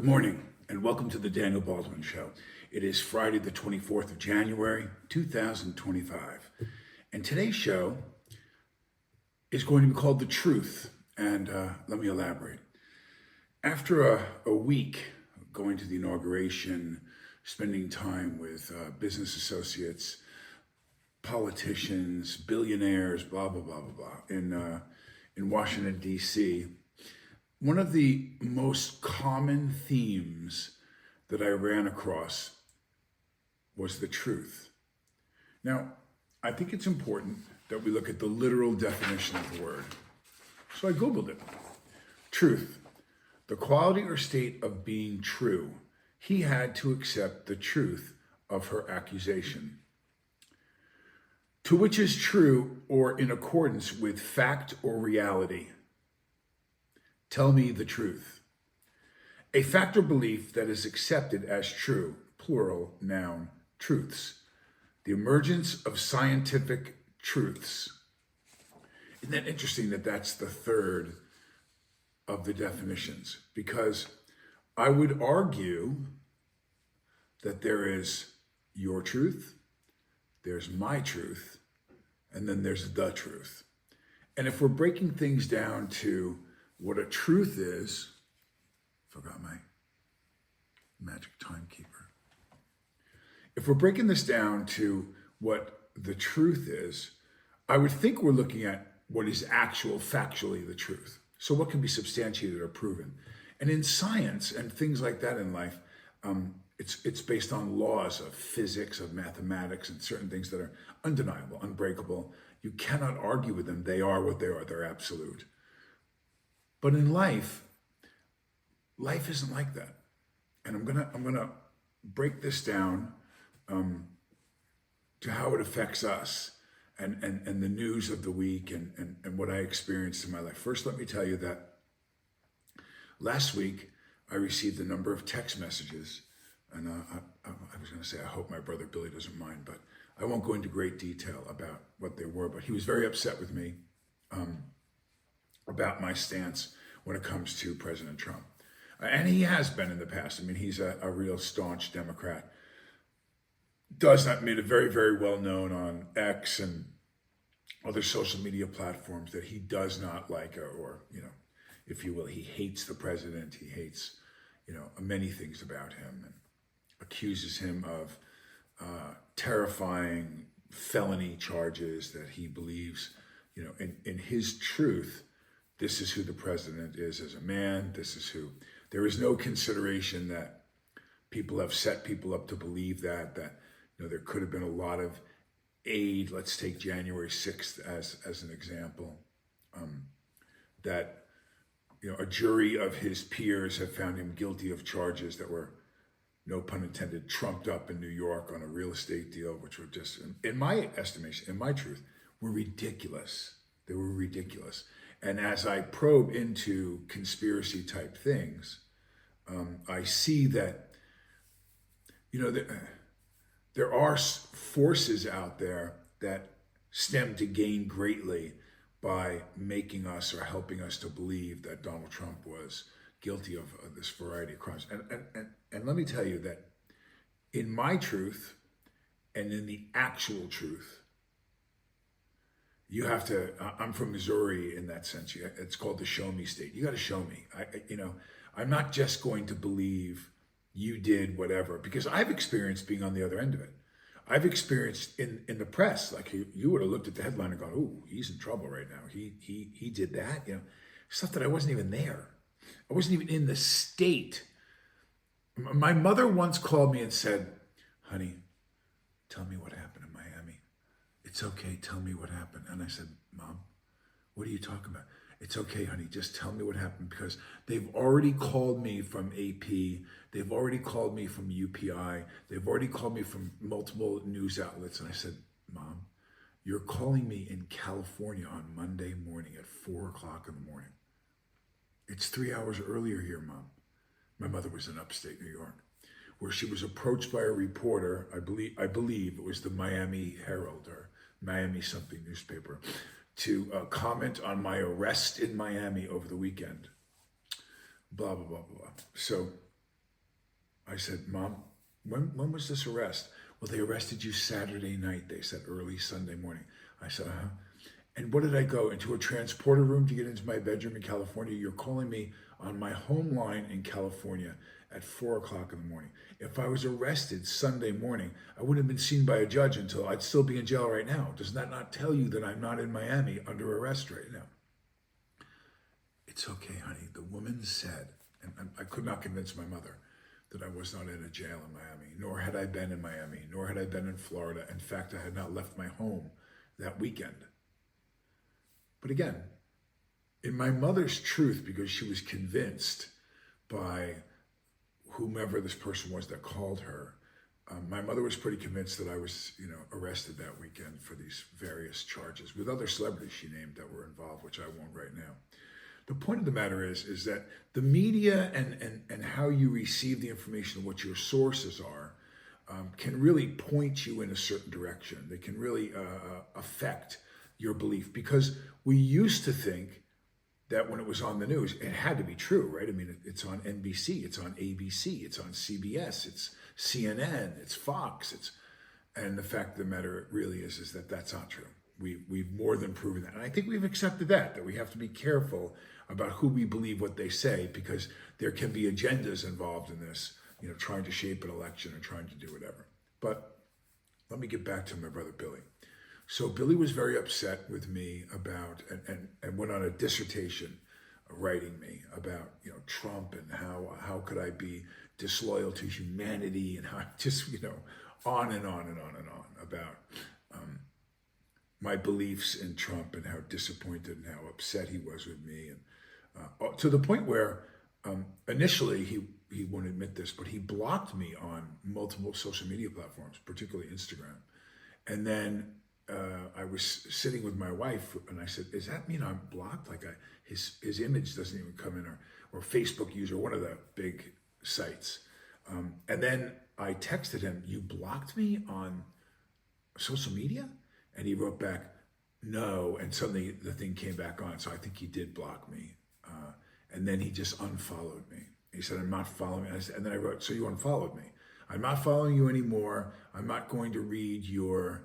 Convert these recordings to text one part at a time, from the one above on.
Good morning, and welcome to the Daniel Baldwin Show. It is Friday, the 24th of January, 2025. And today's show is going to be called The Truth. And let me elaborate. After a week going to the inauguration, spending time with business associates, politicians, billionaires, blah, blah, blah, blah, blah, in Washington, D.C., one of the most common themes that I ran across was the truth. Now, I think it's important that we look at the literal definition of the word. So I Googled it. Truth, the quality or state of being true. He had to accept the truth of her accusation. To which is true or in accordance with fact or reality. Tell me the truth. A fact or belief that is accepted as true, plural, noun, truths. The emergence of scientific truths. Isn't that interesting that that's the third of the definitions? Because I would argue that there is your truth, there's my truth, and then there's the truth. And if we're breaking things down to what a truth is, forgot my magic timekeeper. If we're breaking this down to what the truth is, I would think we're looking at what is factually the truth. So what can be substantiated or proven? And in science and things like that in life, it's based on laws of physics, of mathematics, and certain things that are undeniable, unbreakable. You cannot argue with them. They are what they are. They're absolute. But in life isn't like that. And I'm gonna break this down to how it affects us and the news of the week and what I experienced in my life. First, let me tell you that last week I received a number of text messages, and I was gonna say I hope my brother Billy doesn't mind, but I won't go into great detail about what they were, but he was very upset with me about my stance when it comes to President Trump. And he has been in the past. I mean, he's a real staunch Democrat. Made it very, very well known on X and other social media platforms that he does not like, or if you will, he hates the president. He hates, many things about him, and accuses him of terrifying felony charges that he believes, in his truth, this is who the president is as a man. This is who. There is no consideration that people have set people up to believe that there could have been a lot of aid. Let's take January 6th as an example. That a jury of his peers have found him guilty of charges that were, no pun intended, trumped up in New York on a real estate deal, which were just, in my estimation, in my truth, were ridiculous. They were ridiculous. And as I probe into conspiracy type things, I see that, there are forces out there that stem to gain greatly by making us or helping us to believe that Donald Trump was guilty of this variety of crimes. And let me tell you that in my truth and in the actual truth, you have to, I'm from Missouri in that sense. It's called the show me state. You got to show me. I'm not just going to believe you did whatever, because I've experienced being on the other end of it. I've experienced in the press, like you would have looked at the headline and gone, "Ooh, he's in trouble right now. He did that." Stuff that I wasn't even there. I wasn't even in the state. My mother once called me and said, "Honey, tell me what happened in Miami. It's okay, tell me what happened." And I said, "Mom, what are you talking about?" "It's okay, honey, just tell me what happened, because they've already called me from AP, they've already called me from UPI, they've already called me from multiple news outlets." And I said, "Mom, you're calling me in California on Monday morning at 4:00 in the morning. It's 3 hours earlier here, Mom." My mother was in upstate New York, where she was approached by a reporter, I believe it was the Miami Herald or Miami something newspaper, to comment on my arrest in Miami over the weekend. Blah, blah, blah, blah. So I said, Mom, when was this arrest? Well, they arrested you Saturday night, they said, early Sunday morning. I said, uh-huh. And what did I go into a transporter room to get into my bedroom in California? You're calling me on my home line in California at 4 o'clock in the morning. If I was arrested Sunday morning, I wouldn't have been seen by a judge until I'd still be in jail right now. Does that not tell you that I'm not in Miami under arrest right now? It's okay, honey. The woman said, and I could not convince my mother that I was not in a jail in Miami, nor had I been in Miami, nor had I been in Florida. In fact, I had not left my home that weekend. But again, in my mother's truth, because she was convinced by whomever this person was that called her, my mother was pretty convinced that I was, arrested that weekend for these various charges with other celebrities she named that were involved, which I won't right now. The point of the matter is that the media and how you receive the information, what your sources are, can really point you in a certain direction. They can really affect your belief, because we used to think that when it was on the news, it had to be true, right? I mean, it's on NBC, it's on ABC, it's on CBS, it's CNN, it's Fox, and the fact of the matter really is that that's not true. We've more than proven that. And I think we've accepted that we have to be careful about who we believe what they say, because there can be agendas involved in this, trying to shape an election or trying to do whatever. But let me get back to my brother Billy. So Billy was very upset with me about, and went on a dissertation writing me about, Trump and how could I be disloyal to humanity, and how just, on and on and on and on about my beliefs in Trump and how disappointed and how upset he was with me. And to the point where initially he won't admit this, but he blocked me on multiple social media platforms, particularly Instagram. And then I was sitting with my wife, and I said, "Does that mean I'm blocked? Like his image doesn't even come in, or Facebook user, one of the big sites." And then I texted him, "You blocked me on social media?" And he wrote back, "No." And suddenly the thing came back on. So I think he did block me. And then he just unfollowed me. He said, "I'm not following." And then I wrote, "So you unfollowed me. I'm not following you anymore. I'm not going to read your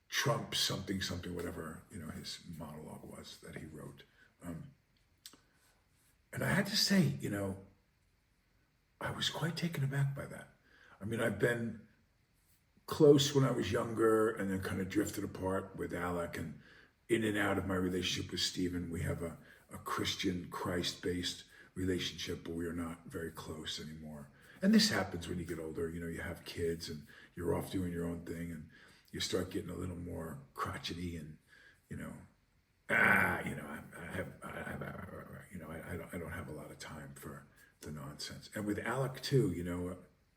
Trump something, whatever, his monologue was that he wrote." And I had to say, I was quite taken aback by that. I mean, I've been close when I was younger, and then kind of drifted apart with Alec, and in and out of my relationship with Stephen. We have a Christian, Christ-based relationship, but we are not very close anymore. And this happens when you get older. You have kids, and you're off doing your own thing, and you start getting a little more crotchety, and I don't have a lot of time for the nonsense. And with Alec too,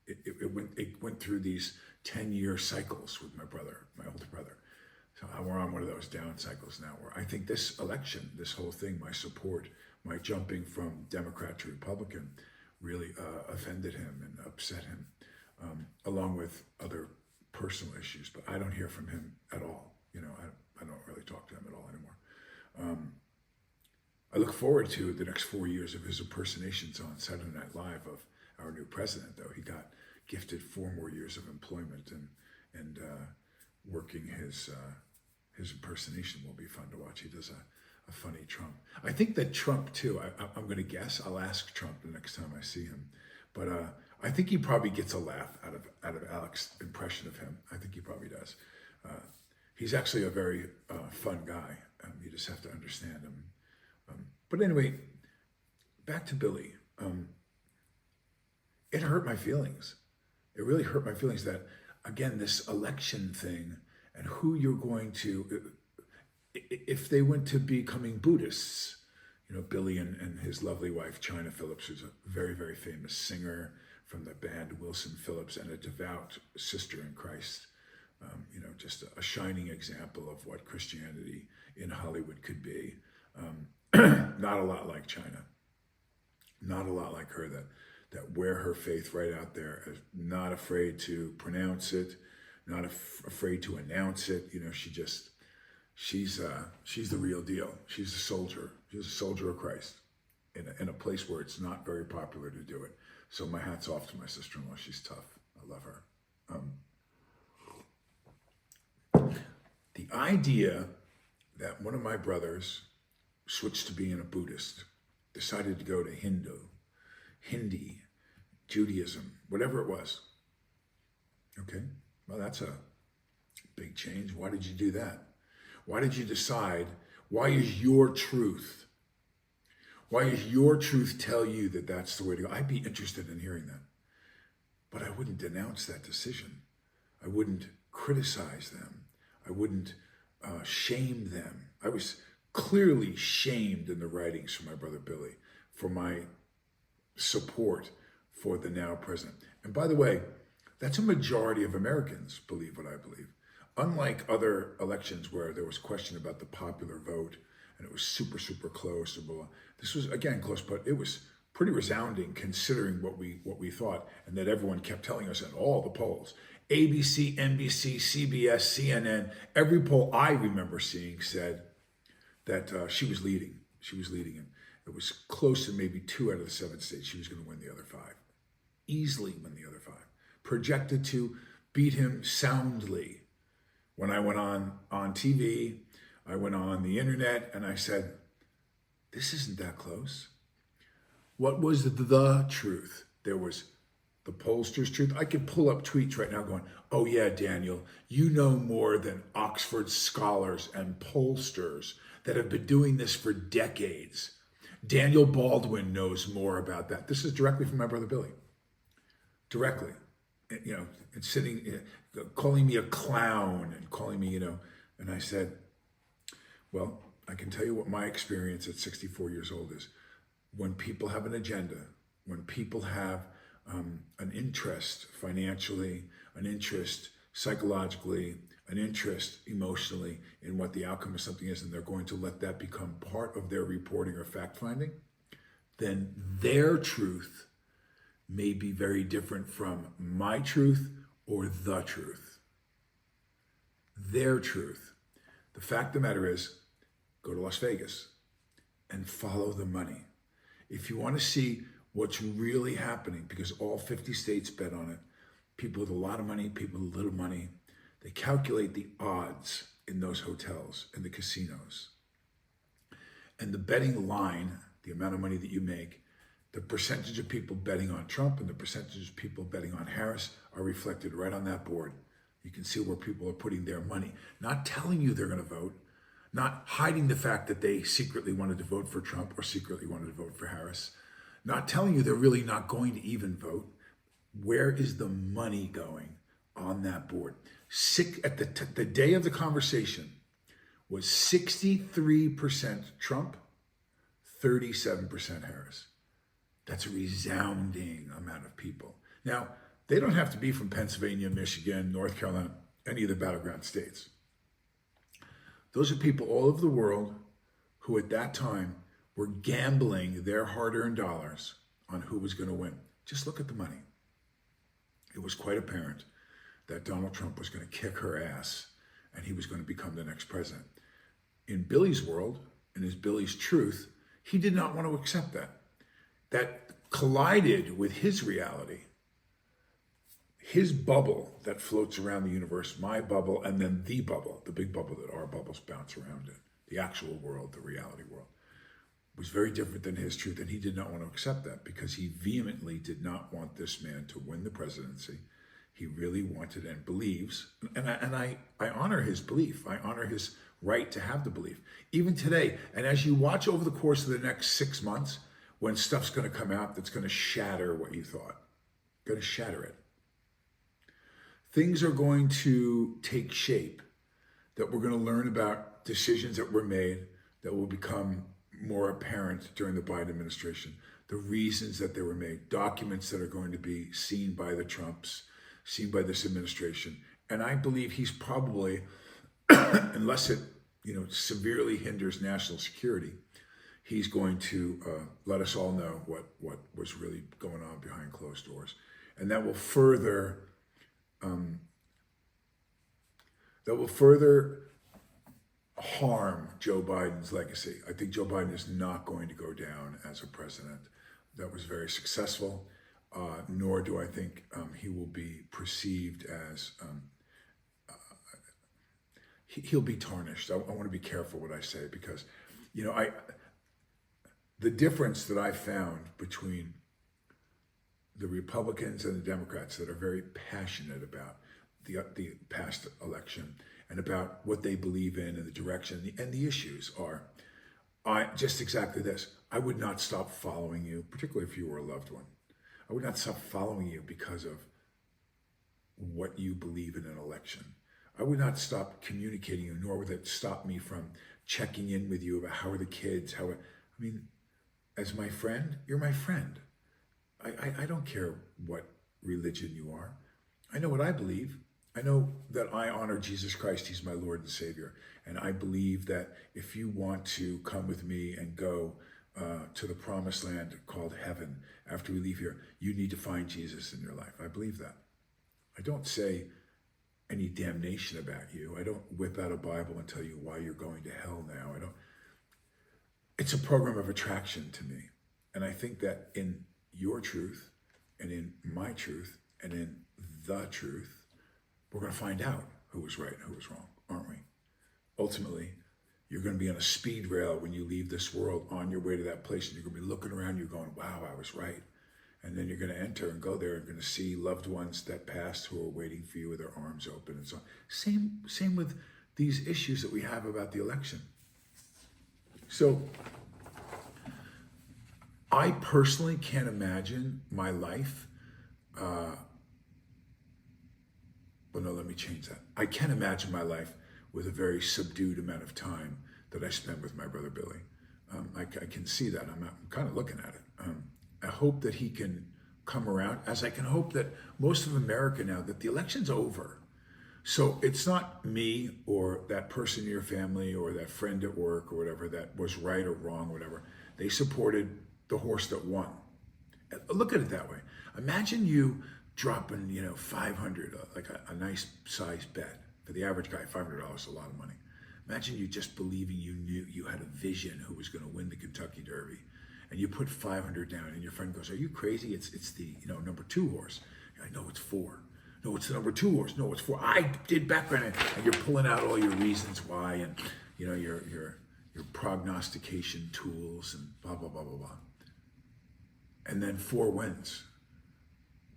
it went through these 10-year cycles with my brother, my older brother. So we're on one of those down cycles now, where I think this election, this whole thing, my support, my jumping from Democrat to Republican, really offended him and upset him, along with other personal issues. But I don't hear from him at all. I don't really talk to him at all anymore. I look forward to the next 4 years of his impersonations on Saturday Night Live of our new president, though. He got gifted 4 more years of employment, and working his impersonation will be fun to watch. He does a funny Trump. I think that Trump too, I'm going to guess, I'll ask Trump the next time I see him, but I think he probably gets a laugh out of Alec's impression of him. I think he probably does. He's actually a very fun guy. You just have to understand him. But anyway, back to Billy. It hurt my feelings. It really hurt my feelings that, again, this election thing, and who you're going to, if they went to becoming Buddhists, Billy and his lovely wife, China Phillips, who's a very, very famous singer from the band Wilson Phillips, and a devout sister in Christ, just a shining example of what Christianity in Hollywood could be. Not a lot like China, not a lot like her, that wear her faith right out there, not afraid to pronounce it, not afraid to announce it. She's the real deal. She's a soldier. She's a soldier of Christ in a place where it's not very popular to do it. So my hat's off to my sister-in-law. She's tough. I love her. The idea that one of my brothers switched to being a Buddhist, decided to go to Hindi, Judaism, whatever it was. Okay, well, that's a big change. Why did you do that? Why did you decide? Why is your truth? Why is your truth tell you that that's the way to go? I'd be interested in hearing that. But I wouldn't denounce that decision. I wouldn't criticize them. I wouldn't shame them. I was clearly shamed in the writings from my brother Billy for my support for the now president. And by the way, that's a majority of Americans believe what I believe. Unlike other elections where there was question about the popular vote and it was super, super close, this was, again, close, but it was pretty resounding considering what we thought, and that everyone kept telling us in all the polls. ABC, NBC, CBS, CNN, every poll I remember seeing said that she was leading. She was leading, and it was close to maybe 2 out of the 7 states. She was going to win the other 5. Easily win the other 5. Projected to beat him soundly. When I went on TV, I went on the internet, and I said, this isn't that close. What was the truth? There was the pollster's truth. I could pull up tweets right now going, oh yeah, Daniel, you know more than Oxford scholars and pollsters that have been doing this for decades. Daniel Baldwin knows more about that. This is directly from my brother Billy. Directly. You know, and sitting, calling me a clown and calling me, and I said, well, I can tell you what my experience at 64 years old is. When people have an agenda, when people have an interest financially, an interest psychologically, an interest emotionally in what the outcome of something is, and they're going to let that become part of their reporting or fact-finding, then their truth may be very different from my truth or the truth. Their truth. The fact of the matter is, go to Las Vegas and follow the money. If you want to see what's really happening, because all 50 states bet on it, people with a lot of money, people with little money, they calculate the odds in those hotels and the casinos. And the betting line, the amount of money that you make, the percentage of people betting on Trump and the percentage of people betting on Harris are reflected right on that board. You can see where people are putting their money, not telling you they're going to vote, not hiding the fact that they secretly wanted to vote for Trump or secretly wanted to vote for Harris, not telling you they're really not going to even vote. Where is the money going on that board? At the day of the conversation was 63% Trump, 37% Harris. That's a resounding amount of people. Now, they don't have to be from Pennsylvania, Michigan, North Carolina, any of the battleground states. Those are people all over the world who at that time were gambling their hard-earned dollars on who was going to win. Just look at the money. It was quite apparent that Donald Trump was going to kick her ass and he was going to become the next president. In Billy's world, in Billy's truth, he did not want to accept that. That collided with his reality, his bubble that floats around the universe, my bubble, and then the bubble, the big bubble that our bubbles bounce around in, the actual world, the reality world, was very different than his truth. And he did not want to accept that because he vehemently did not want this man to win the presidency. He really wanted and believes, and I honor his belief. I honor his right to have the belief. Even today, and as you watch over the course of the next 6 months, when stuff's going to come out that's going to shatter what you thought, going to shatter it. Things are going to take shape, that we're going to learn about decisions that were made that will become more apparent during the Biden administration, the reasons that they were made, documents that are going to be seen by the Trumps, seen by this administration. And I believe he's probably, unless it severely hinders national security, he's going to let us all know what was really going on behind closed doors. And that will further harm Joe Biden's legacy. I think Joe Biden is not going to go down as a president that was very successful. nor do I think he will be perceived as, he'll be tarnished. I want to be careful what I say because, the difference that I found between the Republicans and the Democrats that are very passionate about the past election and about what they believe in and the direction and the issues are, just exactly this. I would not stop following you, particularly if you were a loved one. I would not stop following you because of what you believe in an election. I would not stop communicating you, nor would it stop me from checking in with you about how are the kids, as my friend, you're my friend. I don't care what religion you are. I know what I believe. I know that I honor Jesus Christ. He's my Lord and Savior. And I believe that if you want to come with me and go to the promised land called heaven after we leave here, you need to find Jesus in your life. I believe that. I don't say any damnation about you. I don't whip out a Bible and tell you why you're going to hell now. It's a program of attraction to me. And I think that in your truth and in my truth and in the truth, we're going to find out who was right and who was wrong, aren't we? Ultimately, you're going to be on a speed rail when you leave this world on your way to that place, and you're going to be looking around, you're going, wow, I was right. And then you're going to enter and go there and going to see loved ones that passed who are waiting for you with their arms open and so on. Same with these issues that we have about the election. So I personally can't imagine my life. Let me change that. I can imagine my life with a very subdued amount of time that I spent with my brother Billy. I can see that. I'm kind of looking at it. I hope that he can come around, as I can hope that most of America now, that the election's over. So it's not me or that person in your family or that friend at work or whatever that was right or wrong or whatever. They supported the horse that won. Look at it that way. Imagine you dropping, 500, like a nice sized bet. For the average guy, $500 is a lot of money. Imagine you just believing you knew you had a vision who was going to win the Kentucky Derby. And you put 500 down and your friend goes, are you crazy? It's the number 2 horse. You're like, no, it's 4. No, it's the number 2 horse. No, it's 4. I did background, and you're pulling out all your reasons why, and your prognostication tools and blah blah blah blah blah. And then 4 wins.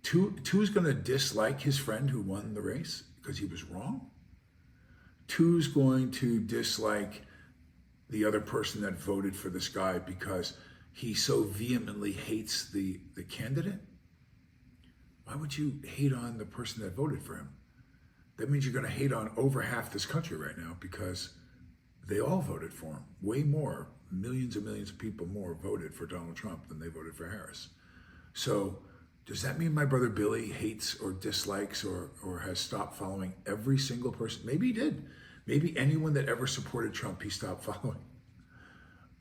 2 is going to dislike his friend who won the race because he was wrong. 2 is going to dislike the other person that voted for this guy because he so vehemently hates the candidate. Why would you hate on the person that voted for him? That means you're going to hate on over half this country right now because they all voted for him. Way more, millions and millions of people more voted for Donald Trump than they voted for Harris. So does that mean my brother Billy hates or dislikes or has stopped following every single person? Maybe he did. Maybe anyone that ever supported Trump, he stopped following.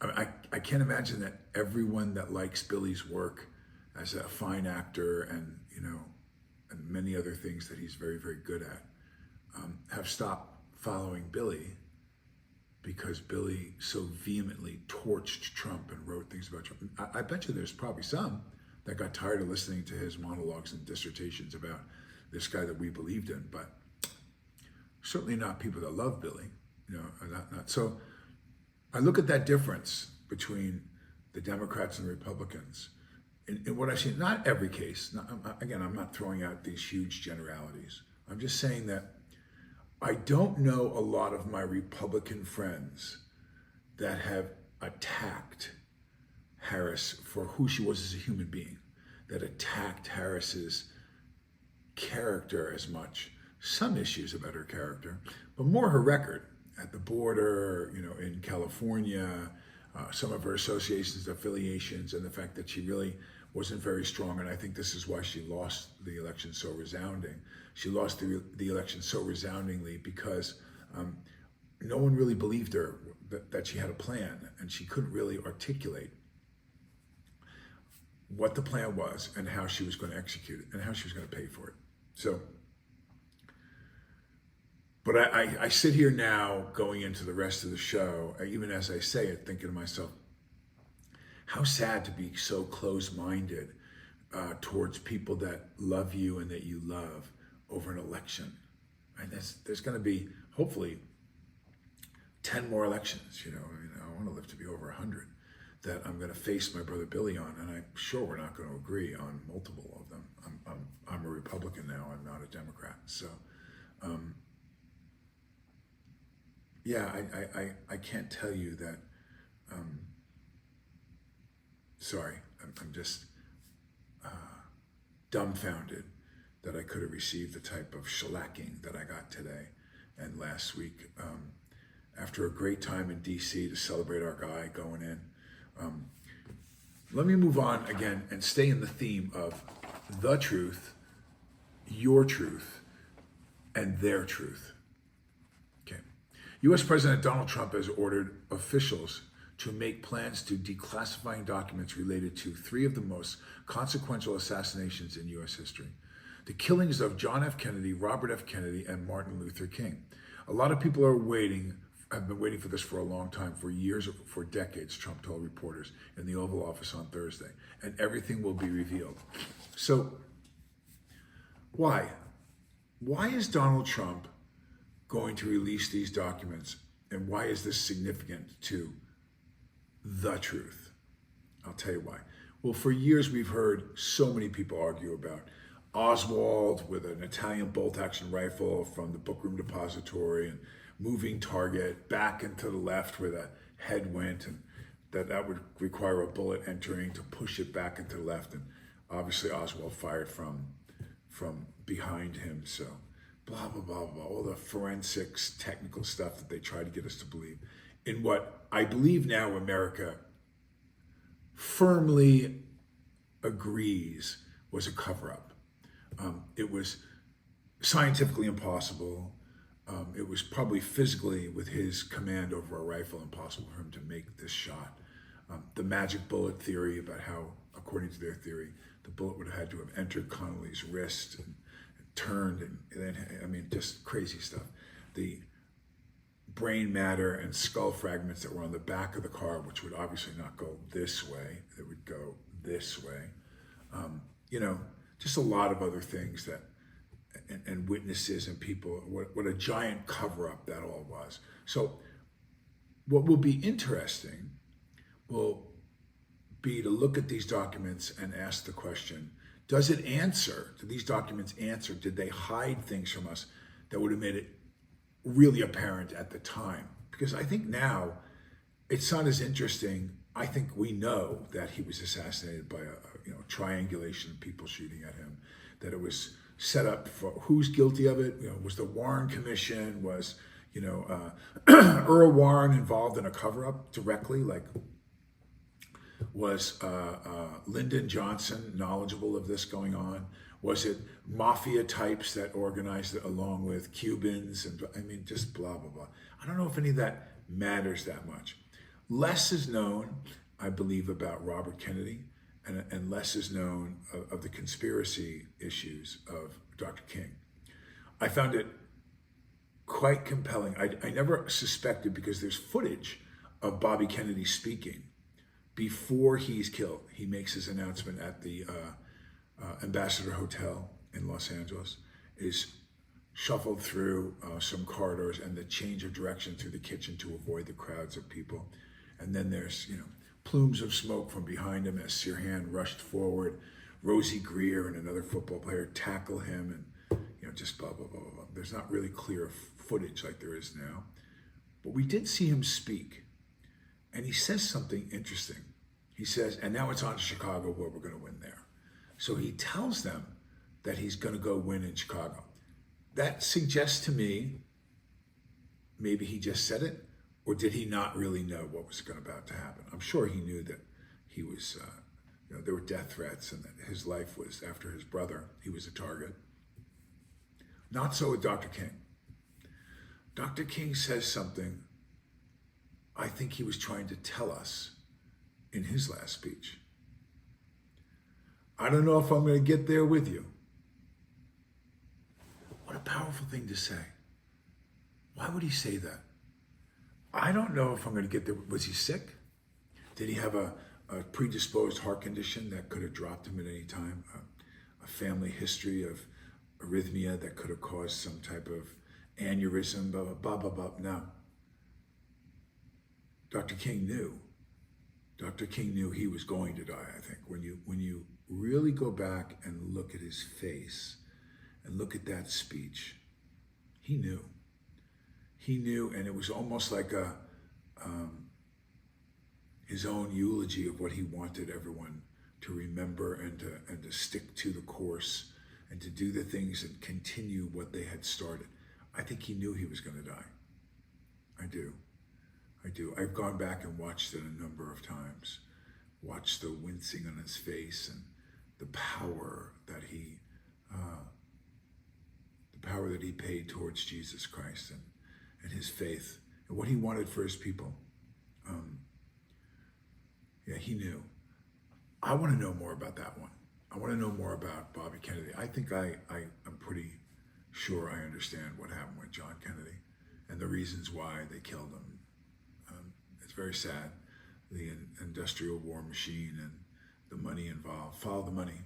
I can't imagine that everyone that likes Billy's work as a fine actor and and many other things that he's very, very good at have stopped following Billy because Billy so vehemently torched Trump and wrote things about Trump. I bet you there's probably some that got tired of listening to his monologues and dissertations about this guy that we believed in, but certainly not people that love Billy. Not. So I look at that difference between the Democrats and the Republicans. In what I've seen, not every case. Again, I'm not throwing out these huge generalities. I'm just saying that I don't know a lot of my Republican friends that have attacked Harris for who she was as a human being, that attacked Harris's character as much. Some issues about her character, but more her record at the border, in California, some of her associations, affiliations, and the fact that she really wasn't very strong. And I think this is why she lost the election so resounding. She lost the election so resoundingly because no one really believed her that she had a plan, and she couldn't really articulate what the plan was and how she was going to execute it and how she was going to pay for it. So, but I sit here now going into the rest of the show, even as I say it, thinking to myself, how sad to be so close-minded towards people that love you and that you love over an election. And there's going to be, hopefully, 10 more elections. I want to live to be over 100 that I'm going to face my brother Billy on, and I'm sure we're not going to agree on multiple of them. I'm a Republican now. I'm not a Democrat. So, yeah, I can't tell you that. Sorry, I'm just dumbfounded that I could have received the type of shellacking that I got today and last week. After a great time in DC to celebrate our guy going in. Let me move on again and stay in the theme of the truth, your truth, and their truth. Okay. U.S. President Donald Trump has ordered officials to make plans to declassifying documents related to 3 of the most consequential assassinations in U.S. history. The killings of John F. Kennedy, Robert F. Kennedy, and Martin Luther King. A lot of people have been waiting for this for a long time, for years, for decades, Trump told reporters in the Oval Office on Thursday, and everything will be revealed. So, why? Why is Donald Trump going to release these documents, and why is this significant to the truth? I'll tell you why. Well, for years we've heard so many people argue about Oswald with an Italian bolt-action rifle from the Bookroom Depository and moving target back and to the left where the head went, and that would require a bullet entering to push it back into the left. And obviously Oswald fired from behind him. So blah, blah, blah, blah, all the forensics, technical stuff that they try to get us to believe in what I believe now America firmly agrees was a cover-up. It was scientifically impossible. It was probably physically, with his command over a rifle, impossible for him to make this shot. The magic bullet theory about how, according to their theory, the bullet would have had to have entered Connolly's wrist and turned, and then, just crazy stuff. The brain matter and skull fragments that were on the back of the car, which would obviously not go this way, it would go this way. Just a lot of other things that, and witnesses and people, what a giant cover-up that all was. So what will be interesting will be to look at these documents and ask the question, do these documents answer, did they hide things from us that would have made it really apparent at the time? Because I think now it's not as interesting. I think we know that he was assassinated by a triangulation of people shooting at him, that it was set up for who's guilty of it. Was the Warren Commission, was Earl Warren involved in a cover-up directly? Like, was Lyndon Johnson knowledgeable of this going on? Was it mafia types that organized it along with Cubans? And just blah, blah, blah. I don't know if any of that matters that much. Less is known, I believe, about Robert Kennedy, and less is known of the conspiracy issues of Dr. King. I found it quite compelling. I never suspected, because there's footage of Bobby Kennedy speaking before he's killed. He makes his announcement at the Ambassador Hotel in Los Angeles, is shuffled through some corridors and the change of direction through the kitchen to avoid the crowds of people. And then there's, plumes of smoke from behind him as Sirhan rushed forward. Rosie Greer and another football player tackle him, and just blah, blah, blah, blah, blah. There's not really clear footage like there is now. But we did see him speak. And he says something interesting. He says, and now it's on to Chicago, where we're going to win there. So he tells them that he's going to go win in Chicago. That suggests to me, maybe he just said it, or did he not really know what was about to happen? I'm sure he knew that he was, there were death threats, and that his life was, after his brother, he was a target. Not so with Dr. King. Dr. King says something I think he was trying to tell us in his last speech. I don't know if I'm going to get there with you. What a powerful thing to say. Why would he say that? I don't know if I'm going to get there. Was he sick? Did he have a a predisposed heart condition that could have dropped him at any time, a family history of arrhythmia that could have caused some type of aneurysm, blah, blah, blah, blah, blah. No. Dr. King knew. Dr. King knew he was going to die, I think. When you really go back and look at his face and look at that speech, he knew. He knew, and it was almost like his own eulogy of what he wanted everyone to remember and to stick to the course and to do the things and continue what they had started. I think he knew he was going to die. I do. I've gone back and watched it a number of times, watched the wincing on his face and the power that he paid towards Jesus Christ and his faith and what he wanted for his people. Yeah, he knew. I want to know more about that one. I want to know more about Bobby Kennedy. I think I'm pretty sure I understand what happened with John Kennedy and the reasons why they killed him. It's very sad, the industrial war machine and the money involved. Follow the money.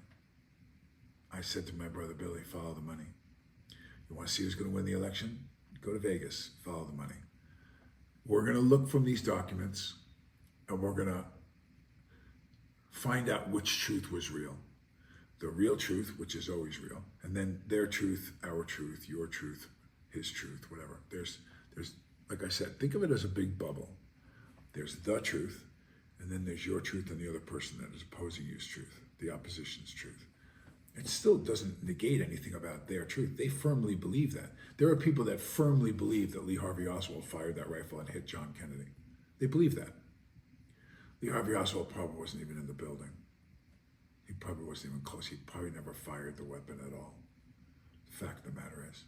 I said to my brother Billy, follow the money. You want to see who's going to win the election? Go to Vegas, follow the money. We're going to look from these documents and we're going to find out which truth was real. The real truth, which is always real, and then their truth, our truth, your truth, his truth, whatever. There's, like I said, think of it as a big bubble. There's the truth, and then there's your truth and the other person that is opposing you's truth, the opposition's truth. It still doesn't negate anything about their truth. They firmly believe that. There are people that firmly believe that Lee Harvey Oswald fired that rifle and hit John Kennedy. They believe that. Lee Harvey Oswald probably wasn't even in the building. He probably wasn't even close. He probably never fired the weapon at all. The fact of the matter is,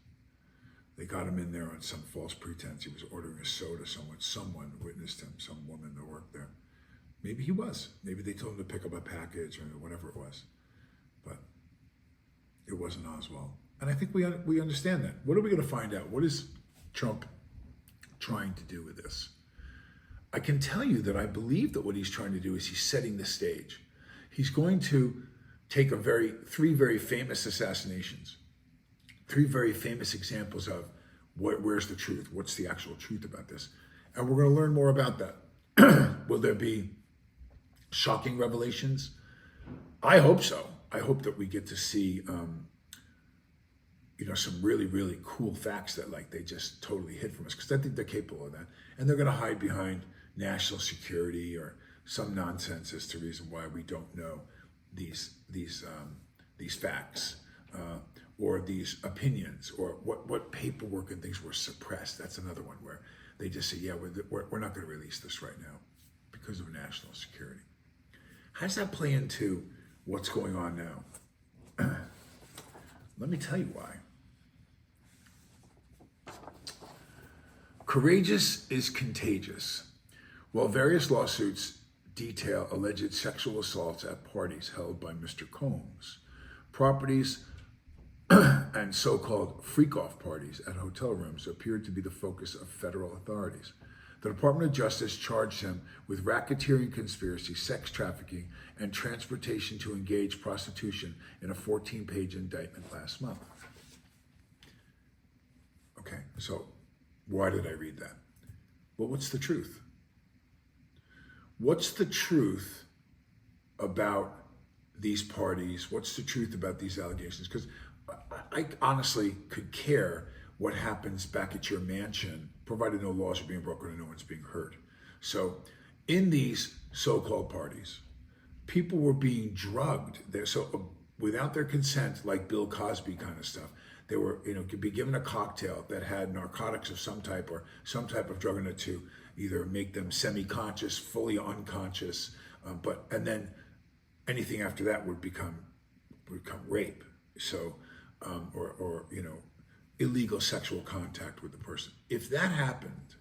they got him in there on some false pretense. He was ordering a soda. Someone witnessed him, some woman that worked there. Maybe he was. Maybe they told him to pick up a package or whatever it was. But it wasn't Oswald. And I think we understand that. What are we going to find out? What is Trump trying to do with this? I can tell you that I believe that what he's trying to do is he's setting the stage. He's going to take three very famous assassinations, three very famous examples of where's the truth, what's the actual truth about this, and we're going to learn more about that. Will there be shocking revelations? I hope so. I hope that we get to see, some really, really cool facts that they just totally hid from us, because I think they're capable of that, and they're going to hide behind national security or some nonsense as to reason why we don't know these facts or these opinions, or what paperwork and things were suppressed. That's another one where they just say, yeah, we're not going to release this right now because of national security. How does that play into what's going on now? Let me tell you why. Courageous is contagious. While various lawsuits detail alleged sexual assaults at parties held by Mr. Combs, properties and so-called freak-off parties at hotel rooms appeared to be the focus of federal authorities. The Department of Justice charged him with racketeering conspiracy, sex trafficking, and transportation to engage prostitution in a 14-page indictment last month. Okay, so why did I read that? Well, what's the truth? What's the truth about these parties? What's the truth about these allegations? Because I honestly could care what happens back at your mansion, provided no laws are being broken and no one's being hurt. So in these so-called parties, people were being drugged. Without their consent, like Bill Cosby kind of stuff. They were, could be given a cocktail that had narcotics of some type or some type of drug in it to either make them semi-conscious, fully unconscious, and then anything after that would become rape. So, or illegal sexual contact with the person. If that happened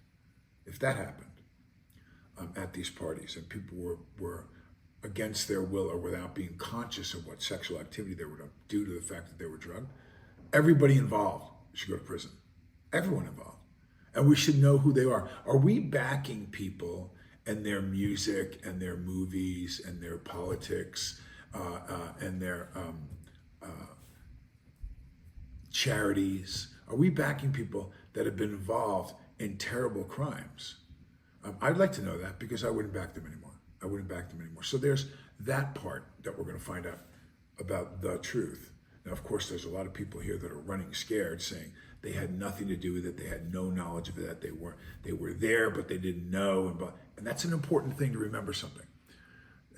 at these parties and people were against their will or without being conscious of what sexual activity they were doing due to the fact that they were drugged, everybody involved should go to prison. Everyone involved. And we should know who they are. Are we backing people and their music and their movies and their politics and their charities? Are we backing people that have been involved in terrible crimes? I'd like to know that, because I wouldn't back them anymore. I wouldn't back them anymore. So there's that part that we're going to find out about the truth. Now, of course, there's a lot of people here that are running scared, saying they had nothing to do with it. They had no knowledge of that. They were there, but they didn't know. And that's an important thing to remember something.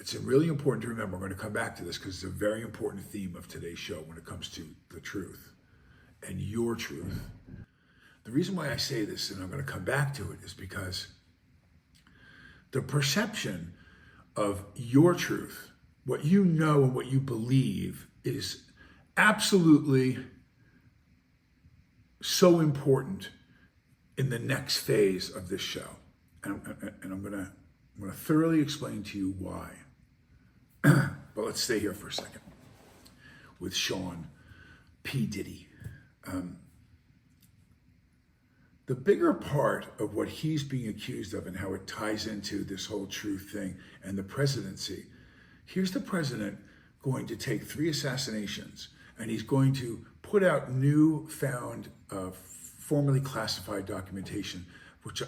It's really important to remember. We're going to come back to this because it's a very important theme of today's show when it comes to the truth and your truth. The reason why I say this, and I'm going to come back to it, is because the perception of your truth, what you know and what you believe, is absolutely so important in the next phase of this show. And I'm going to thoroughly explain to you why. But let's stay here for a second with Sean P. Diddy. The bigger part of what he's being accused of and how it ties into this whole truth thing and the presidency, here's the president going to take 3 assassinations, and he's going to put out newfound, formerly classified documentation, which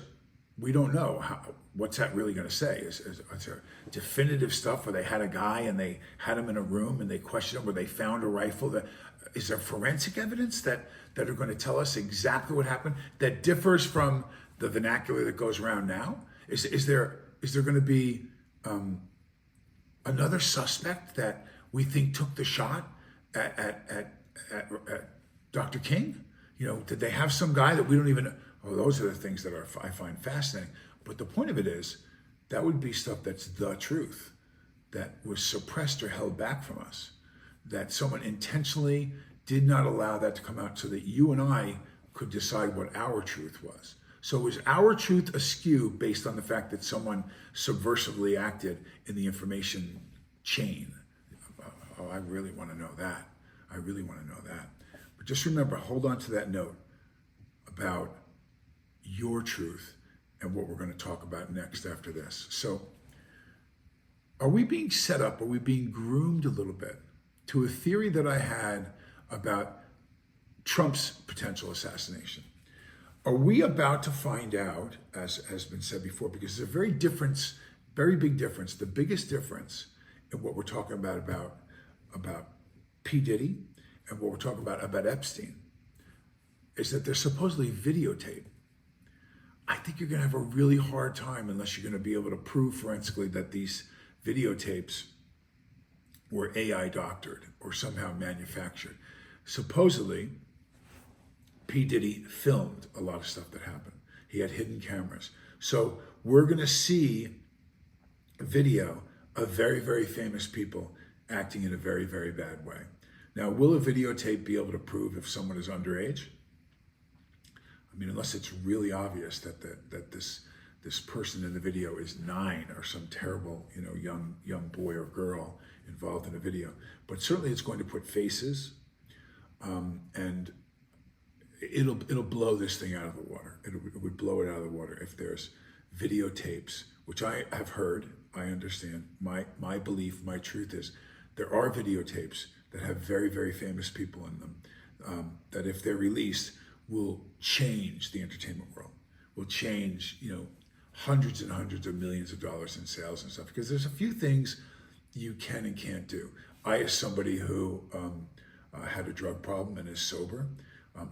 we don't know what's that really going to say. Is there definitive stuff where they had a guy and they had him in a room and they questioned him, where they found a rifle? Is there forensic evidence that are going to tell us exactly what happened that differs from the vernacular that goes around now? Is there going to be another suspect that we think took the shot at Dr. King? You know, did they have some guy that we don't even know? Oh, those are the things that I find fascinating. But the point of it is, that would be stuff that's the truth, that was suppressed or held back from us, that someone intentionally did not allow that to come out so that you and I could decide what our truth was. So is our truth askew based on the fact that someone subversively acted in the information chain? Oh, I really want to know that. I really want to know that. But just remember, hold on to that note about your truth and what we're going to talk about next after this. So are we being set up? Are we being groomed a little bit to a theory that I had about Trump's potential assassination? Are we about to find out, as has been said before, because there's a very big difference, the biggest difference in what we're talking about P. Diddy and what we're talking about Epstein, is that there's supposedly videotape. I think you're going to have a really hard time unless you're going to be able to prove forensically that these videotapes were AI doctored or somehow manufactured. Supposedly, P. Diddy filmed a lot of stuff that happened. He had hidden cameras. So we're going to see a video of very, very famous people acting in a very, very bad way. Now, will a videotape be able to prove if someone is underage? I mean, unless it's really obvious that this person in the video is 9 or some terrible, young boy or girl involved in a video. But certainly it's going to put faces, and it'll blow this thing out of the water. It would blow it out of the water if there's videotapes, which I have heard, I understand. My belief, my truth is there are videotapes that have very, very famous people in them, that if they're released, will change the entertainment world, will change, hundreds and hundreds of millions of dollars in sales and stuff, because there's a few things you can and can't do. I, as somebody who had a drug problem and is sober,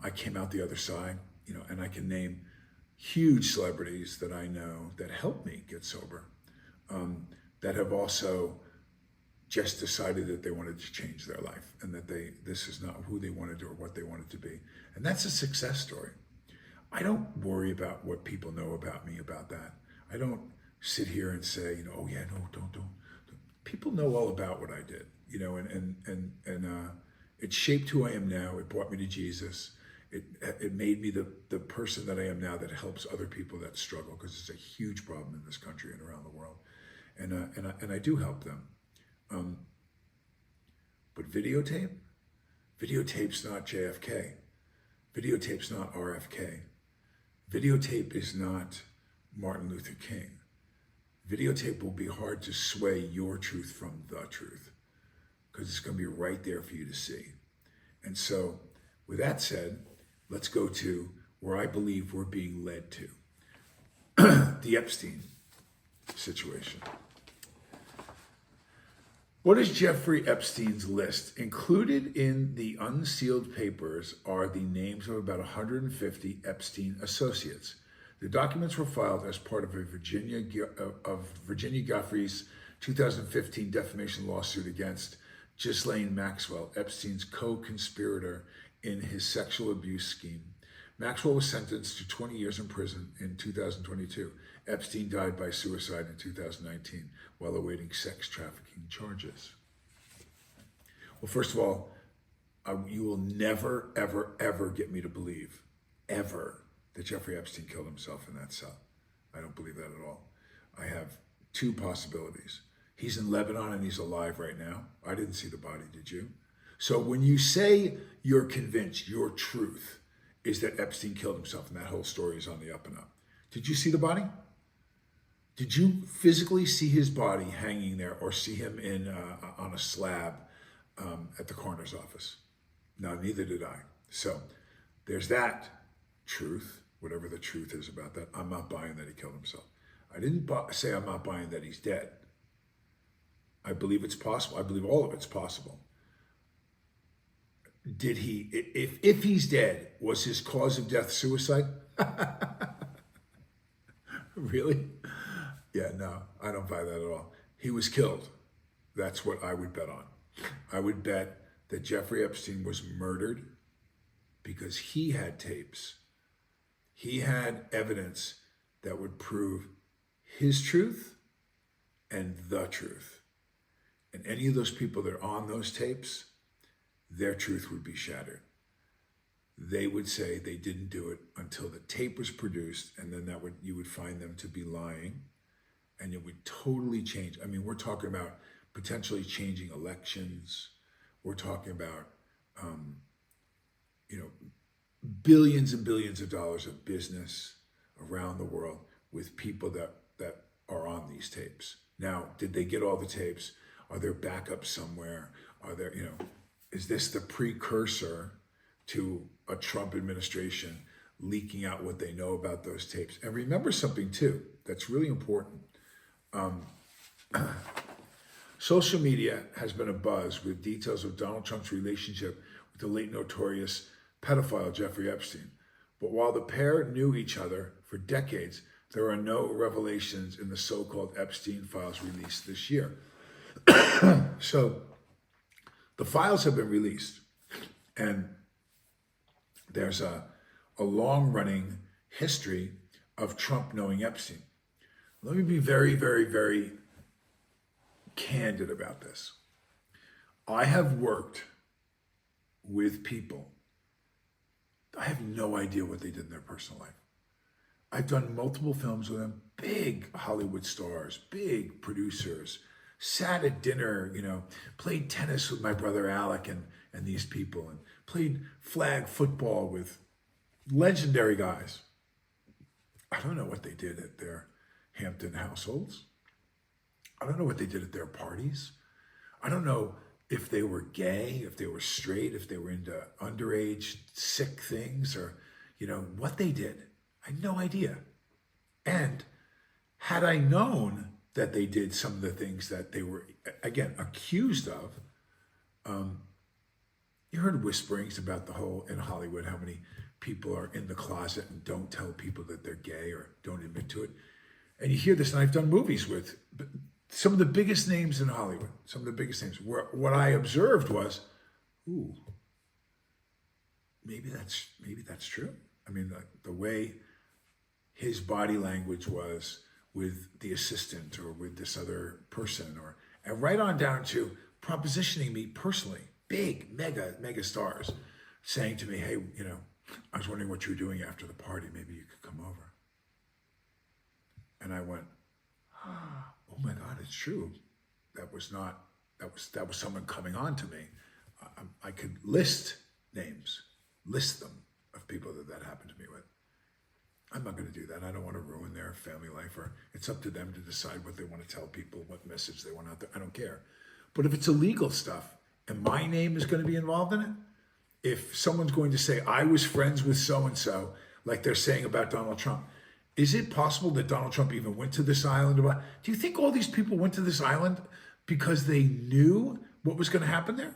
I came out the other side, and I can name huge celebrities that I know that helped me get sober, that have also just decided that they wanted to change their life and that this is not who they wanted to or what they wanted to be. And that's a success story. I don't worry about what people know about me about that. I don't sit here and say, oh yeah, no, don't. People know all about what I did, and it shaped who I am now. It brought me to Jesus. It made me the person that I am now, that helps other people that struggle, because it's a huge problem in this country and around the world. And I do help them. But videotape's not JFK. Videotape's not RFK. Videotape is not Martin Luther King. videotape will be hard to sway your truth from the truth because it's going to be right there for you to see. And so, with that said, let's go to where I believe we're being led to. The Epstein situation. What is Jeffrey Epstein's list? Included in the unsealed papers are the names of about 150 Epstein associates. The documents were filed as part of Virginia Giuffre's 2015 defamation lawsuit against Ghislaine Maxwell, Epstein's co-conspirator in his sexual abuse scheme. Maxwell was sentenced to 20 years in prison in 2022. Epstein died by suicide in 2019 while awaiting sex trafficking charges. Well, first of all, you will never, ever, ever get me to believe, ever, that Jeffrey Epstein killed himself in that cell. I don't believe that at all. I have two possibilities. He's in Lebanon and he's alive right now. I didn't see the body, did you? So when you say you're convinced your truth is that Epstein killed himself and that whole story is on the up and up, did you see the body? Did you physically see his body hanging there or see him on a slab at the coroner's office? No, neither did I. So there's that truth, whatever the truth is about that. I'm not buying that he killed himself. I didn't say I'm not buying that he's dead. I believe it's possible. I believe all of it's possible. Did he, if he's dead, was his cause of death suicide? Really? Yeah, no, I don't buy that at all. He was killed. That's what I would bet on. I would bet that Jeffrey Epstein was murdered because he had tapes. He had evidence that would prove his truth and the truth. And any of those people that are on those tapes, their truth would be shattered. They would say they didn't do it until the tape was produced, and then you would find them to be lying, and it would totally change. I mean, we're talking about potentially changing elections. We're talking about, billions and billions of dollars of business around the world with people that are on these tapes. Now, did they get all the tapes? Are there backups somewhere? Are there, is this the precursor to a Trump administration leaking out what they know about those tapes? And remember something too, that's really important. Social media has been abuzz with details of Donald Trump's relationship with the late notorious pedophile Jeffrey Epstein. But while the pair knew each other for decades, there are no revelations in the so-called Epstein files released this year. So the files have been released, and there's a long-running history of Trump knowing Epstein. Let me be very, very, very candid about this. I have worked with people. I have no idea what they did in their personal life. I've done multiple films with them, big Hollywood stars, big producers, sat at dinner, played tennis with my brother Alec and these people, and played flag football with legendary guys. I don't know what they did at their Hampton households. I don't know what they did at their parties. I don't know if they were gay, if they were straight, if they were into underage sick things, or, what they did. I had no idea. And had I known that they did some of the things that they were, again, accused of, you heard whisperings about the whole, in Hollywood, how many people are in the closet and don't tell people that they're gay or don't admit to it. And you hear this, and I've done movies with some of the biggest names in Hollywood, some of the biggest names. What I observed was, maybe that's true. I mean, the way his body language was with the assistant or with this other person, and right on down to propositioning me personally, big, mega stars, saying to me, hey, I was wondering what you were doing after the party. Maybe you could come over. And I went, oh my God, it's true. That was someone coming on to me. I could list names, list them of people that happened to me with. I'm not going to do that. I don't want to ruin their family life, or it's up to them to decide what they want to tell people, what message they want out there. I don't care. But if it's illegal stuff and my name is going to be involved in it, if someone's going to say, I was friends with so-and-so, like they're saying about Donald Trump, is it possible that Donald Trump even went to this island? Do you think all these people went to this island because they knew what was going to happen there?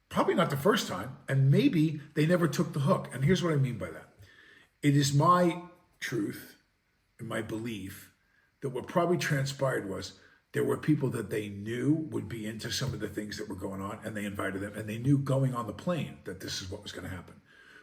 Probably not the first time, and maybe they never took the hook. And here's what I mean by that. It is my truth and my belief that what probably transpired was there were people that they knew would be into some of the things that were going on, and they invited them, and they knew going on the plane that this is what was going to happen.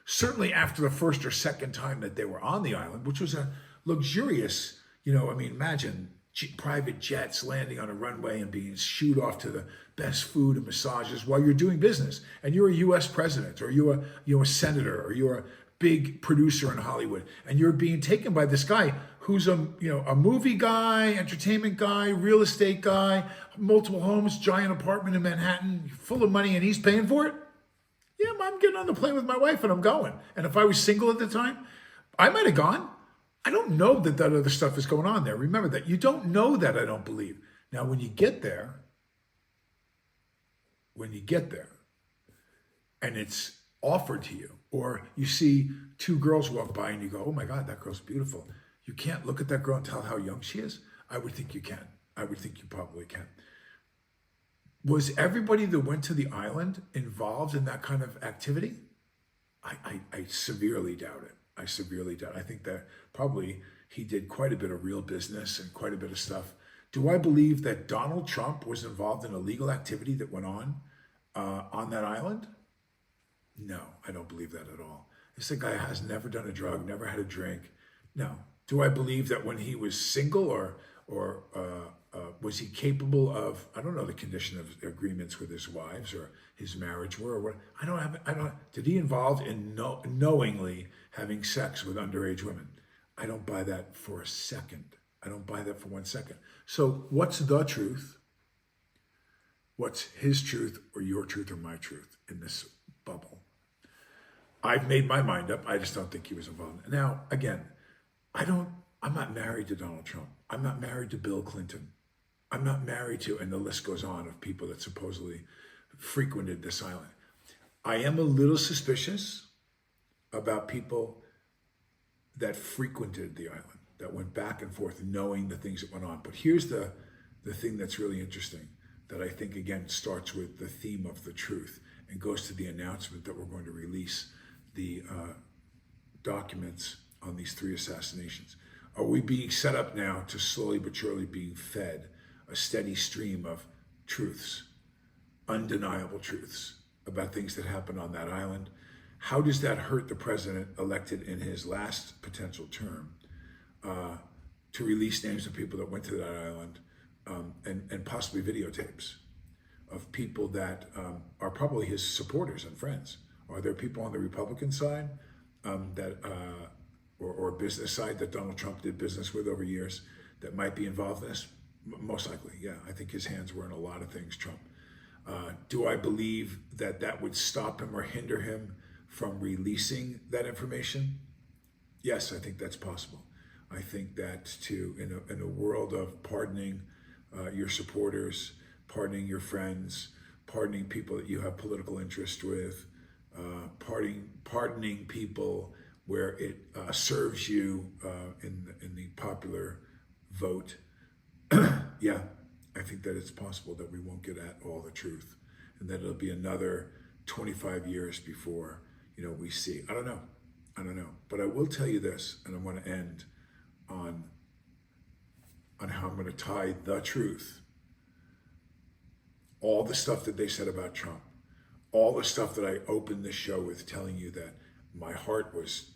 Certainly after the first or second time that they were on the island, which was a luxurious, imagine private jets landing on a runway and being shooed off to the best food and massages while you're doing business, and you're a U.S. president, or you're a senator, or you're a big producer in Hollywood, and you're being taken by this guy who's a movie guy, entertainment guy, real estate guy, multiple homes, giant apartment in Manhattan, full of money, and he's paying for it. Yeah, I'm getting on the plane with my wife and I'm going. And if I was single at the time, I might have gone. I don't know that other stuff is going on there. Remember that. You don't know that, I don't believe. Now, when you get there, and it's offered to you, or you see two girls walk by and you go, oh my God, that girl's beautiful. You can't look at that girl and tell how young she is? I would think you can. I would think you probably can. Was everybody that went to the island involved in that kind of activity? I severely doubt it. I severely doubt it. I think that probably he did quite a bit of real business and quite a bit of stuff. Do I believe that Donald Trump was involved in illegal activity that went on that island? No, I don't believe that at all. This guy has never done a drug, never had a drink. No. Do I believe that when he was single or was he capable of, I don't know the condition of agreements with his wives or his marriage were, or what, did he involve in knowingly having sex with underage women? I don't buy that for a second. I don't buy that for 1 second. So what's the truth? What's his truth or your truth or my truth in this bubble? I've made my mind up. I just don't think he was involved. Now, again, I'm not married to Donald Trump. I'm not married to Bill Clinton. I'm not married to, and the list goes on of people that supposedly frequented this island. I am a little suspicious about people that frequented the island, that went back and forth knowing the things that went on. But here's the thing that's really interesting that I think, again, starts with the theme of the truth and goes to the announcement that we're going to release the documents on these 3 assassinations. Are we being set up now to slowly but surely being fed a steady stream of truths, undeniable truths about things that happened on that island? How does that hurt the president elected in his last potential term to release names of people that went to that island and possibly videotapes of people that are probably his supporters and friends? Are there people on the Republican side or business side that Donald Trump did business with over years that might be involved in this? Most likely, yeah. I think his hands were in a lot of things, Trump. Do I believe that would stop him or hinder him from releasing that information? Yes, I think that's possible. I think that in a world of pardoning your supporters, pardoning your friends, pardoning people that you have political interest with, pardoning people where it serves you in the popular vote, yeah, I think that it's possible that we won't get at all the truth, and that it'll be another 25 years before we see. I don't know, but I will tell you this, and I want to end on how I'm going to tie the truth, all the stuff that they said about Trump, all the stuff that I opened this show with, telling you that my heart was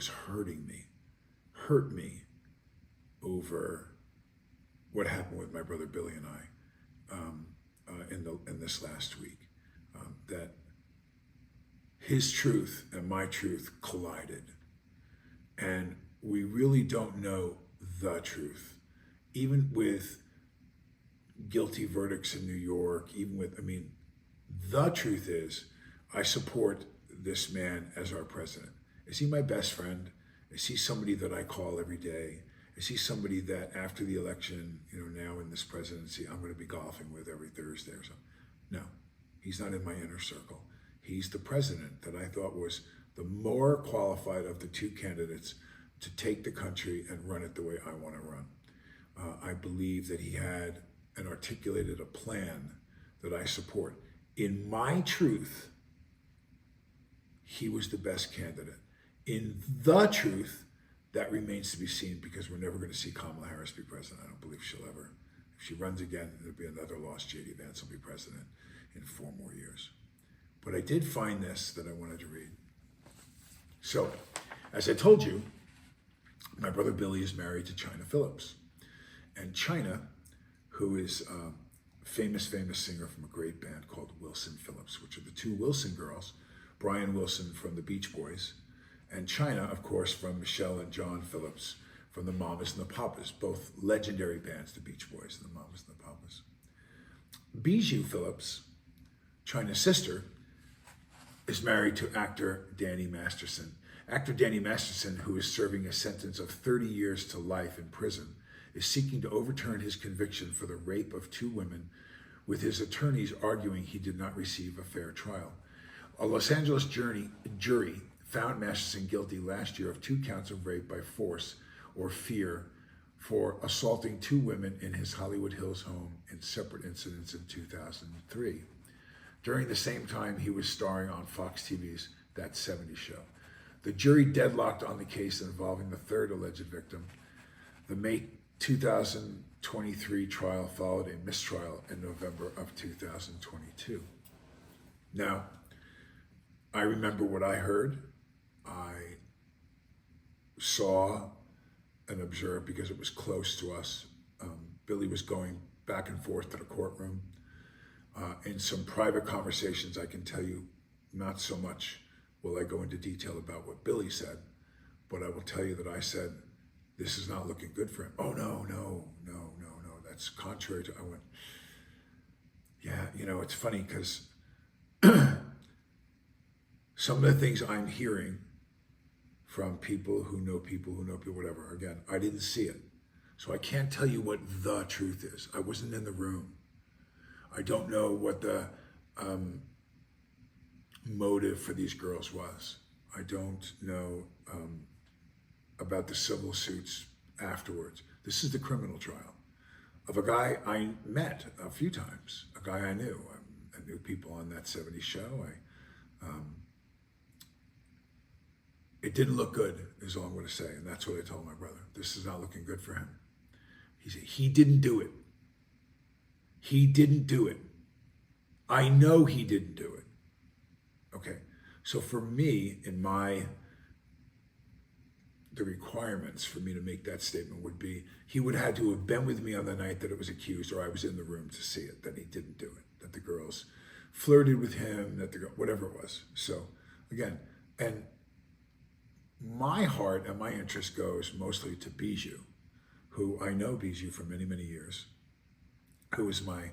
hurt me over what happened with my brother Billy and I in this last week, that his truth and my truth collided, and we really don't know the truth, even with guilty verdicts in New York, the truth is, I support this man as our president. Is he my best friend? Is he somebody that I call every day? Is he somebody that after the election, now in this presidency, I'm going to be golfing with every Thursday or something? No, he's not in my inner circle. He's the president that I thought was the more qualified of the two candidates to take the country and run it the way I want to run. I believe that he had and articulated a plan that I support. In my truth, he was the best candidate. In the truth, that remains to be seen, because we're never going to see Kamala Harris be president. I don't believe she'll ever. If she runs again, there'll be another loss. J.D. Vance will be president in 4 more years. But I did find this that I wanted to read. So, as I told you, my brother Billy is married to China Phillips. And China, who is a famous singer from a great band called Wilson Phillips, which are the 2 Wilson girls, Brian Wilson from the Beach Boys, and China, of course, from Michelle and John Phillips from the Mamas and the Papas, both legendary bands, the Beach Boys and the Mamas and the Papas. Bijou Phillips, China's sister, is married to actor Danny Masterson. Actor Danny Masterson, who is serving a sentence of 30 years to life in prison, is seeking to overturn his conviction for the rape of 2 women, with his attorneys arguing he did not receive a fair trial. A Los Angeles jury found Masterson guilty last year of 2 counts of rape by force or fear for assaulting 2 women in his Hollywood Hills home in separate incidents in 2003. During the same time, he was starring on Fox TV's That 70s Show. The jury deadlocked on the case involving the 3rd alleged victim. The May 2023 trial followed a mistrial in November of 2022. Now, I remember what I heard. I saw and observed, because it was close to us. Billy was going back and forth to the courtroom. In some private conversations, I can tell you, not so much will I go into detail about what Billy said, but I will tell you that I said, this is not looking good for him. Oh, no, that's contrary to, I went, yeah, it's funny, because some of the things I'm hearing from people who know people, whatever, again, I didn't see it. So I can't tell you what the truth is. I wasn't in the room. I don't know what the motive for these girls was. I don't know about the civil suits afterwards. This is the criminal trial of a guy I met a few times, a guy I knew. I knew people on That 70s Show. It didn't look good, is all I'm going to say, and that's what I told my brother. This is not looking good for him. He said, he didn't do it. He didn't do it. I know he didn't do it. Okay, so for me, the requirements for me to make that statement would be, he would have had to have been with me on the night that it was accused, or I was in the room to see it, that he didn't do it, that the girls flirted with him, whatever it was. So again, and my heart and my interest goes mostly to Bijou, who I know Bijou for many, many years, who is my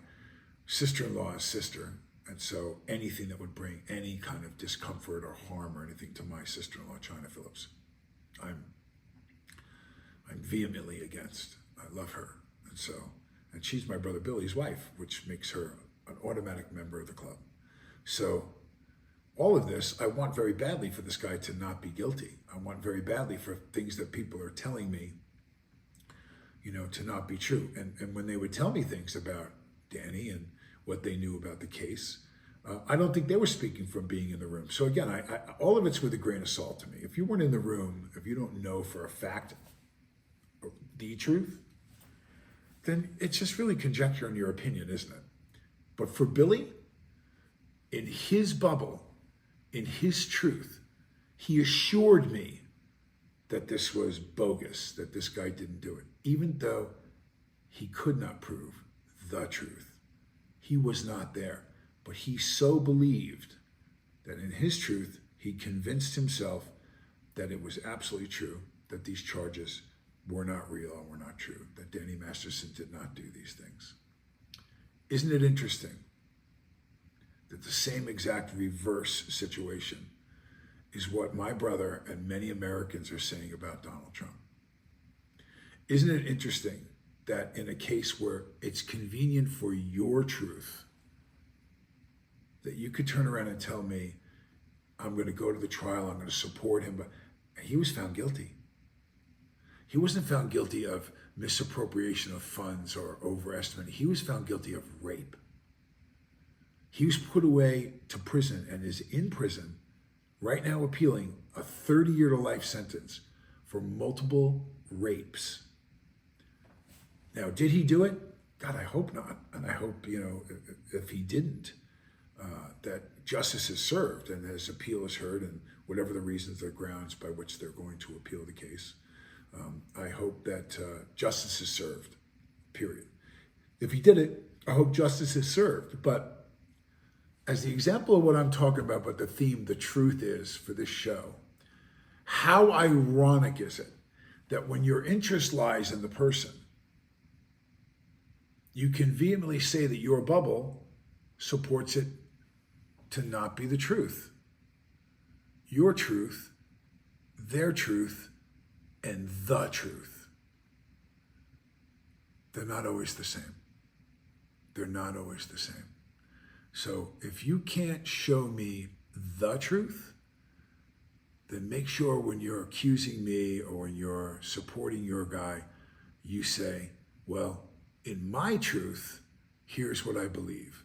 sister-in-law's sister. And so anything that would bring any kind of discomfort or harm or anything to my sister-in-law, China Phillips, I'm vehemently against. I love her. And she's my brother Billy's wife, which makes her an automatic member of the club. So all of this, I want very badly for this guy to not be guilty. I want very badly for things that people are telling me, to not be true. And when they would tell me things about Danny and what they knew about the case, I don't think they were speaking from being in the room. So again, all of it's with a grain of salt to me. If you weren't in the room, if you don't know for a fact the truth, then it's just really conjecture in your opinion, isn't it? But for Billy, in his bubble, in his truth, he assured me that this was bogus, that this guy didn't do it, even though he could not prove the truth. He was not there, but he so believed that in his truth, he convinced himself that it was absolutely true, that these charges were not real and were not true, that Danny Masterson did not do these things. Isn't it interesting that the same exact reverse situation is what my brother and many Americans are saying about Donald Trump. Isn't it interesting that in a case where it's convenient for your truth, that you could turn around and tell me, I'm going to go to the trial, I'm going to support him, but he was found guilty. He wasn't found guilty of misappropriation of funds or overestimate. He was found guilty of rape. He was put away to prison and is in prison right now appealing a 30-year to life sentence for multiple rapes. Now, did he do it? God, I hope not. And I hope, if he didn't, that justice is served and his appeal is heard, and whatever the reasons or grounds by which they're going to appeal the case. I hope that justice is served, period. If he did it, I hope justice is served. But as the example of what I'm talking about, but the theme, the truth is for this show, how ironic is it that when your interest lies in the person, you can vehemently say that your bubble supports it to not be the truth. Your truth, their truth, and the truth. They're not always the same. They're not always the same. So if you can't show me the truth, then make sure when you're accusing me or when you're supporting your guy, you say, well, in my truth, here's what I believe.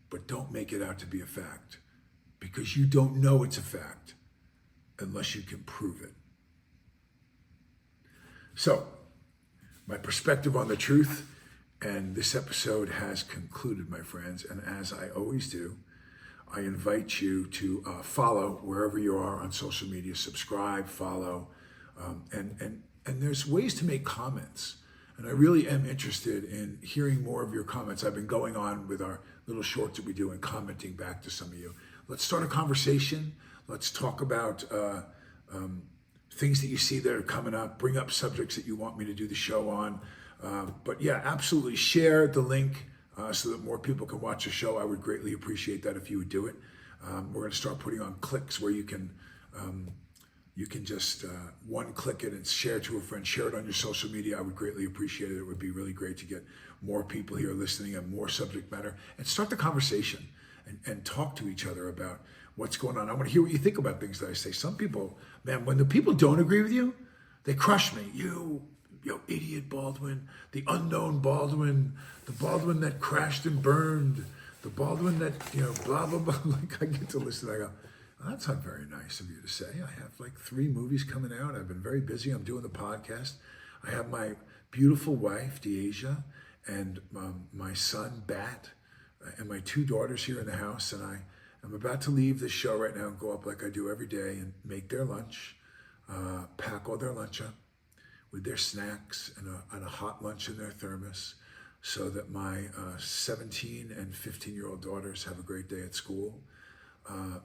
But don't make it out to be a fact, because you don't know it's a fact unless you can prove it. So, my perspective on the truth, and this episode has concluded, my friends. And as I always do, I invite you to follow wherever you are on social media, subscribe, follow, and there's ways to make comments. And I really am interested in hearing more of your comments. I've been going on with our little shorts that we do and commenting back to some of you. Let's start a conversation. Let's talk about things that you see that are coming up. Bring up subjects that you want me to do the show on. But yeah, absolutely share the link so that more people can watch the show. I would greatly appreciate that if you would do it. We're going to start putting on clicks where you can just one click it and share to a friend, share it on your social media. I would greatly appreciate it. It would be really great to get more people here listening and more subject matter, and start the conversation and talk to each other about what's going on. I want to hear what you think about things that I say. Some people, man, when the people don't agree with you, they crush me. You idiot Baldwin, the unknown Baldwin, the Baldwin that crashed and burned, the Baldwin that, blah, blah, blah. Like, I get to listen, I go, well, that's not very nice of you to say. I have like 3 movies coming out. I've been very busy. I'm doing the podcast. I have my beautiful wife, Deasia, and my son, Bat, and my 2 daughters here in the house. And I'm about to leave this show right now and go up like I do every day and make their lunch, pack all their lunch up with their snacks and a hot lunch in their thermos, so that my 17 and 15-year-old daughters have a great day at school.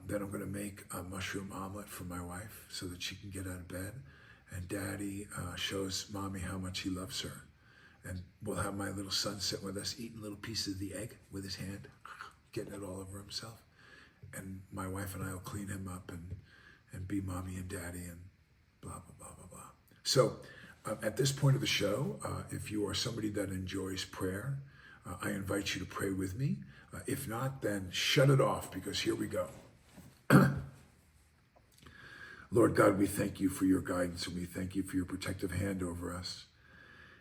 Then I'm going to make a mushroom omelet for my wife so that she can get out of bed. And Daddy shows Mommy how much he loves her. And we'll have my little son sit with us, eating little pieces of the egg with his hand, getting it all over himself. And my wife and I will clean him up and be Mommy and Daddy and blah, blah, blah, blah, blah. So at this point of the show, if you are somebody that enjoys prayer, I invite you to pray with me. If not, then shut it off, because here we go. Lord God, we thank you for your guidance, and we thank you for your protective hand over us.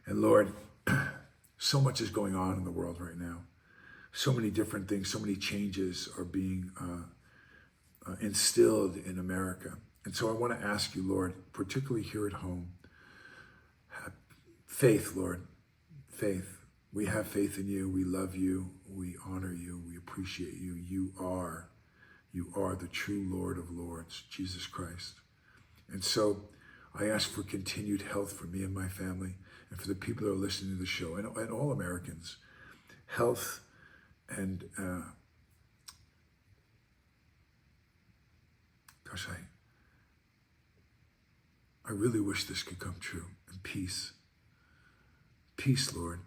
And Lord, so much is going on in the world right now. So many different things, so many changes are being instilled in America. And so I want to ask you, Lord, particularly here at home, faith, Lord, faith. We have faith in you. We love you. We honor you. We appreciate you. You are the true Lord of Lords, Jesus Christ. And so I ask for continued health for me and my family, and for the people that are listening to the show, and all Americans. Health and, I really wish this could come true. And peace. Peace, Lord.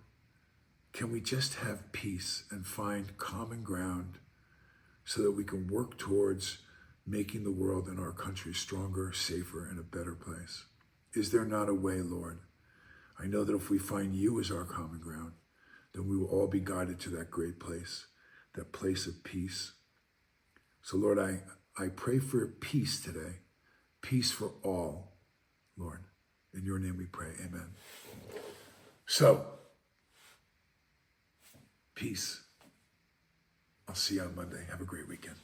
Can we just have peace and find common ground so that we can work towards making the world and our country stronger, safer, and a better place? Is there not a way, Lord? I know that if we find you as our common ground, then we will all be guided to that great place, that place of peace. So, Lord, I pray for peace today, peace for all, Lord. In your name we pray, amen. So, peace. I'll see you on Monday. Have a great weekend.